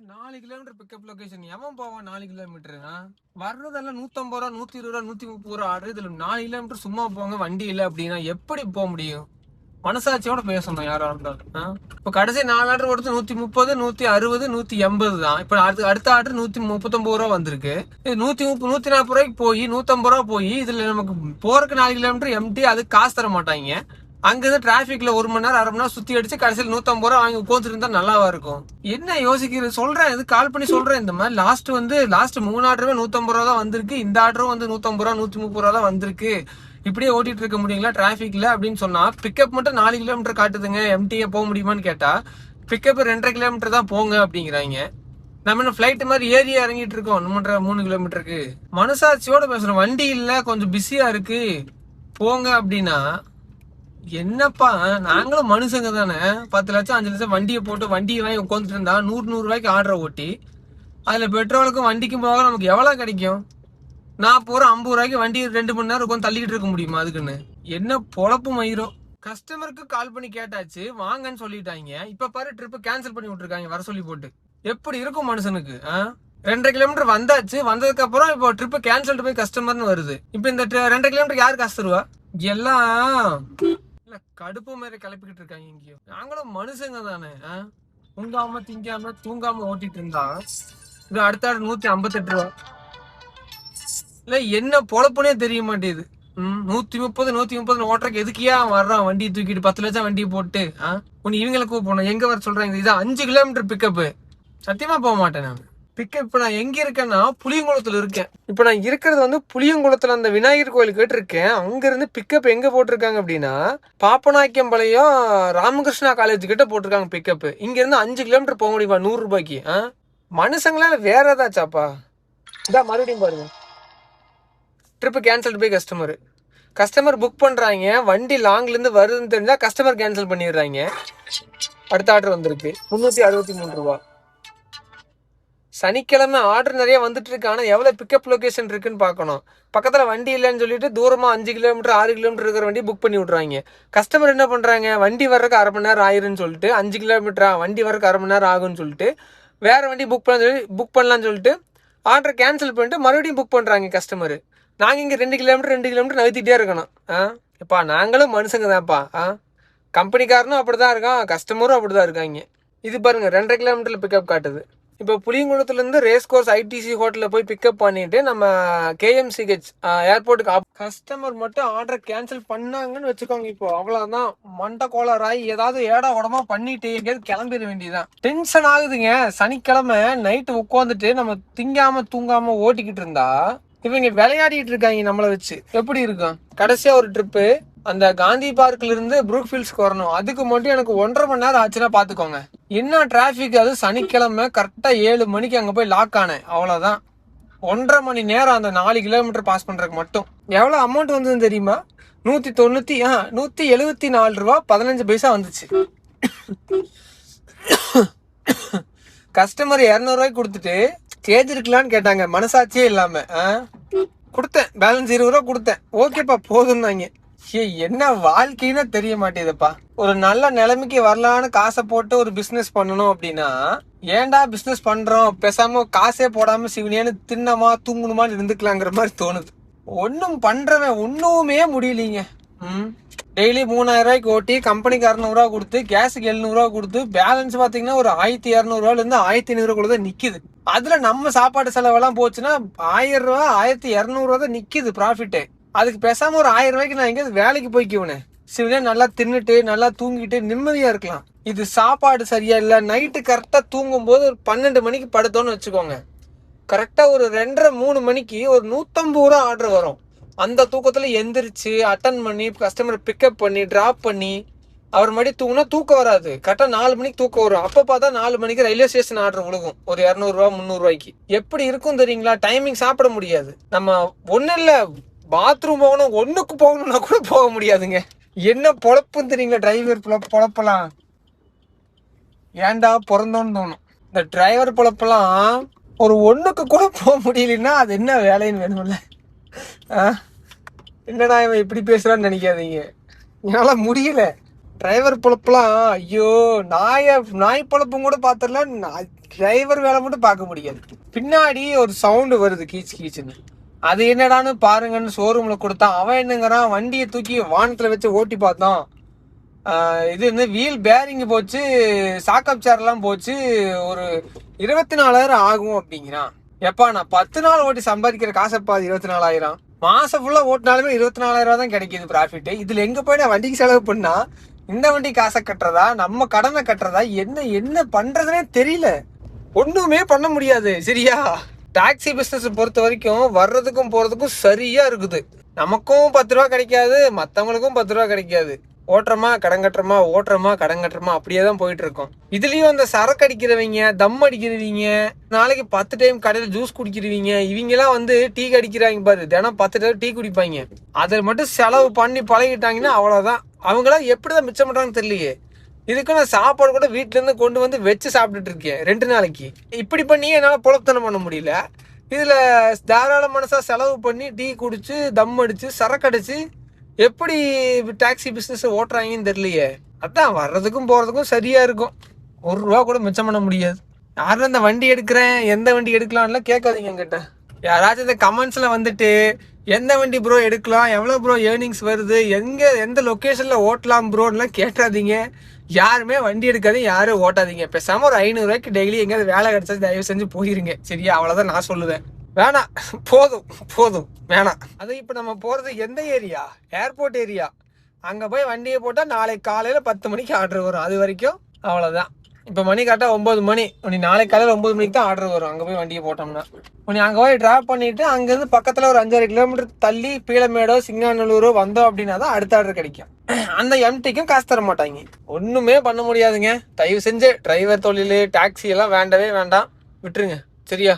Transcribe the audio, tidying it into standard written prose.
4 kilometre pickup location எவன் போவான் 4 kilometre? வர்றதெல்லாம் 150 ரூபா 120 ரூபா 130 ரூபா ஆர்டர். இதுல 4 கிலோமீட்டர் சும்மா போங்க வண்டி இல்லை அப்படின்னா எப்படி போக முடியும்? மனசாட்சியோட பேசணும் யாரா இருந்தாலும். இப்ப கடைசி 4 ஆர்டர் கொடுத்து 130 160 180 தான். இப்ப அடுத்த ஆர்டர் 139 ரூபா வந்திருக்கு. 130 140 ரூபாய்க்கு போய் 150 ரூபா போய் இதுல நமக்கு போறதுக்கு 4 கிலோமீட்டர் எம்டி. அதுக்கு காசு தர மாட்டாங்க. அங்கிருந்து டிராபிக்ல 1 மணி நேரம் 1/2 மணி நேரம் சுத்தி அடிச்சு கடைசியில் 150 ரூபா வாங்கி உட்காந்துட்டு இருந்தா நல்லாவா இருக்கும்? என்ன யோசிக்கிறது சொல்றேன், இது கால் பண்ணி சொல்றேன். இந்த மாதிரி லாஸ்ட் 3 ஆர்டருமே 150 ரூபா தான் வந்திருக்கு. இந்த ஆர்டரும் 150 ரூபா 130 ரூபா தான் வந்திருக்கு. இப்படியே ஓட்டிட்டு இருக்க முடியுங்களா டிராபிக்ல அப்படின்னு சொன்னா, பிக்கப் மட்டும் 4 கிலோமீட்டர் காட்டுதுங்க, எம்டிஏ போக முடியுமான்னு கேட்டா பிக்கப் 2.5 கிலோமீட்டர் தான் போங்க அப்படிங்கிறாங்க. நம்ம என்ன பிளைட் மாதிரி ஏறி இறங்கிட்டு இருக்கோம் 3 கிலோமீட்டருக்கு. மனசாட்சியோட பேசுறோம். வண்டி இல்ல கொஞ்சம் பிஸியா இருக்கு போங்க அப்படின்னா என்னப்பா? நாங்களும் மனுஷங்க தானே. 10 லட்சம் 5 லட்சம் வண்டியை போட்டு வண்டியை வாங்கி உட்காந்துட்டு இருந்தா 100 ரூபாய்க்கு ஆர்டரை ஓட்டி அதுல பெட்ரோலுக்கும் வண்டிக்கும் போக நமக்கு எவ்வளவு கிடைக்கும்? நான் போற 50 ரூபாய்க்கு வண்டி 2 மணி நேரம் உட்காந்து தள்ளிக்கிட்டு இருக்க முடியுமா? அதுக்குன்னு என்ன பொழப்பு மயிரும். கஸ்டமருக்கு கால் பண்ணி கேட்டாச்சு, வாங்கன்னு சொல்லிட்டாங்க. இப்ப பாரு ட்ரிப் கேன்சல் பண்ணி விட்டுருக்காங்க வர சொல்லி போட்டு. எப்படி இருக்கும் மனுஷனுக்கு? 2.5 கிலோமீட்டர் வந்தாச்சு. வந்ததுக்கு அப்புறம் இப்போ ட்ரிப் கேன்சல் போய் கஸ்டமர்னு வருது. இப்ப இந்த 2.5 கிலோமீட்டர் யாரு காசு தருவா? எல்லாம் கடுப்பு மாதிரி கிளப்பிக்கிட்டு இருக்காங்க. இங்கேயும் நாங்களும் மனுஷங்க தானே. உங்காம திங்காம தூங்காம ஓட்டிட்டு இருந்தா இது அடுத்த 158 ரூபா. இல்ல என்ன பொழப்புனே தெரிய மாட்டேது. 130 130 ஓட்டுறக்கு எதுக்கியா வர்றான் வண்டியை தூக்கிட்டு 10 லட்சம் வண்டியை போட்டு? உன்னை இவங்களை கூப்பிடணும். எங்க வர சொல்றாங்க? இது 5 கிலோமீட்டர் பிக்கப்பு. சத்தியமா போக மாட்டேன் நான். பிக்கப் இப்ப நான் எங்க இருக்கேன்னா புளியங்குளத்துல இருக்கேன். இப்ப நான் இருக்கிறது புளியங்குளத்துல அந்த விநாயகர் கோயில் கேட்டு இருக்கேன். அங்க இருந்து பிக்கப் எங்க போட்டிருக்காங்க அப்படின்னா பாப்பநாயக்கம்பாளையம் ராமகிருஷ்ணா காலேஜ் கிட்ட போட்டிருக்காங்க பிக்கப். இங்க இருந்து 5 கிலோமீட்டர் போக முடியுமா 100 ரூபாய்க்கு? மனுஷங்களா வேற ஏதாச்சாப்பா? இதான் மறுபடியும் பாருங்க, ட்ரிப்பு கேன்சல் போய் கஸ்டமர் புக் பண்றாங்க. வண்டி லாங்ல இருந்து வருதுன்னு தெரிஞ்சா கஸ்டமர் கேன்சல் பண்ணிடுறாங்க. அடுத்த ஆர்டர் வந்திருக்கு 363 ரூபா. சனிக்கிழமை ஆர்டர் நிறைய வந்துட்டு இருக்கு. ஆனால் எவ்வளவு பிக்கப் லொகேஷன் இருக்குன்னு பார்க்கணும். பக்கத்துல வண்டி இல்லைன்னு சொல்லிட்டு தூரமா 5 கிலோமீட்டர் 6 கிலோமீட்டர் இருக்கிற வண்டி புக் பண்ணி விட்றாங்க. கஸ்டமர் என்ன பண்றாங்க, வண்டி வர்றதுக்கு 1/2 மணி நேரம் ஆயிருன்னு சொல்லிட்டு 5 கிலோமீட்டரா வண்டி வர்றதுக்கு 1/2 மணி நேரம் ஆகும்னு சொல்லிட்டு வேற வண்டி புக் பண்ணலாம்னு சொல்லிட்டு ஆர்டர் கேன்சல் பண்ணிட்டு மறுபடியும் புக் பண்றாங்க கஸ்டமர். நாங்க இங்க 2 கிலோமீட்டர் நகர்த்திட்டே இருக்கணும். இப்பா நாங்களும் மனுஷங்க தான்ப்பா. கம்பெனிக்காரனும் அப்படிதான் இருக்கான், கஸ்டமரும் அப்படிதான் இருக்காங்க. இது பாருங்க 2.5 கிலோமீட்டர்ல பிக்கப் காட்டுது. இப்போ புளியங்குளத்துல இருந்து ரேஸ் கோர்ஸ் ஐடிசி ஹோட்டலில் போய் பிக்கப் பண்ணிட்டு நம்ம KMCH ஏர்போர்ட்டுக்கு கஸ்டமர் மட்டும் ஆர்டர் கேன்சல் பண்ணாங்கன்னு வச்சுக்கோங்க. இப்போ அவ்வளவுதான், மண்டை கோளாராய் ஏதாவது ஏடா உடமா பண்ணிட்டு எங்கேயாவது கிளம்பிட வேண்டியதான். டென்ஷன் ஆகுதுங்க. சனிக்கிழமை நைட்டு உட்காந்துட்டு நம்ம திங்காம தூங்காம ஓட்டிக்கிட்டு இருந்தா இவங்க விளையாடிட்டு இருக்காங்க நம்மளை வச்சு. எப்படி இருக்கும்? கடைசியா ஒரு ட்ரிப்பு அந்த காந்தி பார்க்ல இருந்து ப்ரூக்ஃபீல்ட்ஸ்க்கு வரணும். அதுக்கு மட்டும் எனக்கு 1.5 மணி நேரம் ஆச்சுன்னா பாத்துக்கோங்க. என்ன டிராபிக்! அது சனிக்கிழமை கரெக்டா 7 மணிக்கு அங்க போய் லாக் ஆனேன். அவ்வளவுதான், 1.5 மணி நேரம் அந்த 4 கிலோமீட்டர் பாஸ் பண்றதுக்கு மட்டும். எவ்வளவு அமௌண்ட் வந்ததுன்னு தெரியுமா? 174 ரூபா 15 பைசா வந்துச்சு. கஸ்டமர் 200 ரூபாய்க்கு கொடுத்துட்டு கேஜ் இருக்கலான்னு கேட்டாங்க. மனசாட்சியே இல்லாம கொடுத்தேன். பேலன்ஸ் 20 ரூபா கொடுத்தேன். ஓகேப்பா போதும்னாங்க. என்ன வாழ்க்கைன்னு தெரிய மாட்டேதுப்பா. ஒரு நல்ல நிலைமைக்கு வரலான்னு காசை போட்டு ஒரு பிசினஸ் பண்ணணும் அப்படின்னா ஏன்டா பிசினஸ் பண்றோம், பேசாம காசே போடாம சிவனியான்னு தின்னமா தூங்கணுமான்னு இருந்துக்கலாங்கிற மாதிரி தோணுது. ஒன்னும் பண்றவன் ஒண்ணுமே முடியலீங்க. டெய்லி 3000 ரூபாய்க்கு ஓட்டி கம்பெனிக்கு 200 ரூபா கொடுத்து கேஸுக்கு 700 ரூபா கொடுத்து பேலன்ஸ் பாத்தீங்கன்னா ஒரு 1200 ரூபாயில இருந்து 1500 ரூபா தான் நிக்குது. அதுல நம்ம சாப்பாடு செலவெல்லாம் போச்சுன்னா 1000 ரூபா 1200 ரூபா தான் நிக்குது ப்ராஃபிட்டே. அதுக்கு பேசாம ஒரு 1000 ரூபாய்க்கு நான் எங்கேயாவது வேலைக்கு போய்க்குவேன். சிவனே நல்லா தின்னுட்டு நல்லா தூங்கிட்டு நிம்மதியா இருக்கலாம். இது சாப்பாடு சரியா இல்ல. நைட்டு கரெக்டா தூங்கும் போது ஒரு 12 மணிக்கு படுத்தோன்னு வச்சுக்கோங்க. கரெக்டா ஒரு 2:30 3 மணிக்கு ஒரு 150 ரூபா ஆர்டர் வரும். அந்த தூக்கத்துல எந்திரிச்சு அட்டன் பண்ணி கஸ்டமர் பிக்கப் பண்ணி டிராப் பண்ணி அவர் மறுபடியும் தூங்கினா தூக்கம் வராது. கரெக்டா 4 மணிக்கு தூக்கம் வரும். அப்ப பார்த்தா 4 மணிக்கு ரயில்வே ஸ்டேஷன் ஆர்டர் விழுகும் ஒரு 200 ரூபா 300 ரூபாய்க்கு. எப்படி இருக்கும் தெரியுங்களா? டைமிங் சாப்பிட முடியாது. நம்ம ஒன்னும் இல்ல, பாத்ரூம் போகணும், ஒண்ணுக்கு போகணும்னா கூட போக முடியாதுங்க. என்ன பொழப்புன்னு தெரியுங்களா? டிரைவர் பொழப்பெல்லாம் ஏன்டா பிறந்தோன்னு தோணும். இந்த டிரைவர் பொழப்பெல்லாம் ஒரு ஒண்ணுக்கு கூட போக முடியலன்னா அது என்ன வேலைன்னு வேணும்ல. என்னடா இவன் இப்படி பேசுறான்னு நினைக்காதீங்க. என்னால முடியல. டிரைவர் பொழப்புலாம் ஐயோ, நாய் பொழப்பும் கூட பாத்திரல, டிரைவர் வேலை மட்டும் பார்க்க முடியாது. பின்னாடி ஒரு சவுண்டு வருது கீச்சு கீச்சுன்னு. அது என்னடான்னு பாருங்கன்னு ஷோரூம்ல கொடுத்தான். அவன் என்னங்கிறான், வண்டியை தூக்கி வானத்துல வச்சு ஓட்டி பார்த்தான். இது வந்து வீல் பேரிங் போச்சு, சாக்கப் சேர்லாம் போச்சு, ஒரு 24,000 ஆகும் அப்படிங்கிறான். எப்பா நான் 10 நாள் ஓட்டி சம்பாதிக்கிற காசப்பா 24,000. மாசம் ஃபுல்லா ஓட்டினாலுமே 24,000 தான் கிடைக்குது ப்ராஃபிட். இதுல எங்க போய் நான் வண்டிக்கு செலவு பண்ணா இந்த வண்டி காசை கட்டுறதா, நம்ம கடனை கட்டுறதா, என்ன பண்றதுனே தெரியல. ஒண்ணுமே பண்ண முடியாது. சரியா, டாக்ஸி பிசினஸ் பொறுத்த வரைக்கும் வர்றதுக்கும் போறதுக்கும் சரியா இருக்குது. நமக்கும் 10 ரூபா கிடைக்காது, மத்தவங்களுக்கும் 10 ரூபா கிடைக்காது. ஓட்டுறமா கடன் கட்டுறமா, ஓட்டுறமா கடன் கட்டுறமா, அப்படியே தான் போயிட்டு இருக்கோம். இதுலயும் அந்த சரக்கு அடிக்கிறவங்க, தம் அடிக்கிறவங்க, நாளைக்கு 10 டைம் கடையில் ஜூஸ் குடிக்கிறவங்க, இவங்க எல்லாம் வந்து டீ அடிக்கிறாங்க பாரு, தினம் 10 டைம் டீ குடிப்பாங்க. அதில் மட்டும் செலவு பண்ணி பழகிட்டாங்கன்னா அவ்வளவுதான். அவங்களாம் எப்படிதான் மிச்சம் பண்றாங்கன்னு தெரியலையே. இதுக்கு நான் சாப்பாடு கூட வீட்டுல இருந்து கொண்டு வந்து வச்சு சாப்பிட்டுட்டு இருக்கேன் 2 நாளைக்கு. இப்படி பண்ணி என்னால பொழப்புத்தனம் பண்ண முடியல. இதுல தாராள மனசா செலவு பண்ணி டீ குடிச்சு, தம் அடிச்சு, சரக்கு அடிச்சு எப்படி டாக்ஸி பிசினஸ் ஓட்டுறாங்கன்னு தெரியலையே. அதான் வர்றதுக்கும் போறதுக்கும் சரியா இருக்கும். 1 ரூபா கூட மிச்சம் பண்ண முடியாது. யாரும் இந்த வண்டி எடுக்கிறேன், எந்த வண்டி எடுக்கலாம்லாம் கேட்காதீங்க என்கிட்ட. யாராச்சும் இந்த கமெண்ட்ஸ்ல வந்துட்டு எந்த வண்டி ப்ரோ எடுக்கலாம், எவ்வளோ ப்ரோ ஏர்னிங்ஸ் வருது, எந்த லொக்கேஷன்ல ஓட்டலாம் ப்ரோன்னுலாம் கேட்டாதீங்க. யாருமே வண்டி எடுக்காதீங்க, யாரும் ஓட்டாதீங்க. பேசாம ஒரு 500 ரூபாய்க்கு டெய்லி எங்கேயாவது வேலை கிடைச்சா தயவு செஞ்சு போயிருங்க. சரியா, அவ்வளோதான் நான் சொல்லுவேன். வேணாம், போதும் வேணாம். அது இப்போ நம்ம போகிறது எந்த ஏரியா? Airport area. அங்கே போய் வண்டியை போட்டால் நாளைக்கு காலையில் 10 மணிக்கு ஆர்டர் வரும். அது வரைக்கும் அவ்வளோதான். இப்போ மணி கரெக்டாக 9 மணி. நீ நாளைக்கு காலையில் 9 மணிக்கு தான் ஆர்டர் வரும். அங்கே போய் வண்டியை போட்டோம்னா நீ அங்கே போய் ட்ராப் பண்ணிவிட்டு அங்கேருந்து பக்கத்தில் ஒரு 5-6 கிலோமீட்டர் தள்ளி பீளமேடோ சிங்காநல்லூரோ வந்தோம் அப்படின்னா தான் அடுத்த ஆர்டர் கிடைக்கும். அந்த எம்டிக்கும் காசு தர மாட்டாங்க. ஒன்றுமே பண்ண முடியாதுங்க. தயவு செஞ்சு டிரைவர் தொழில், டாக்ஸி எல்லாம் வேண்டவே வேண்டாம், விட்டுருங்க. சரியா?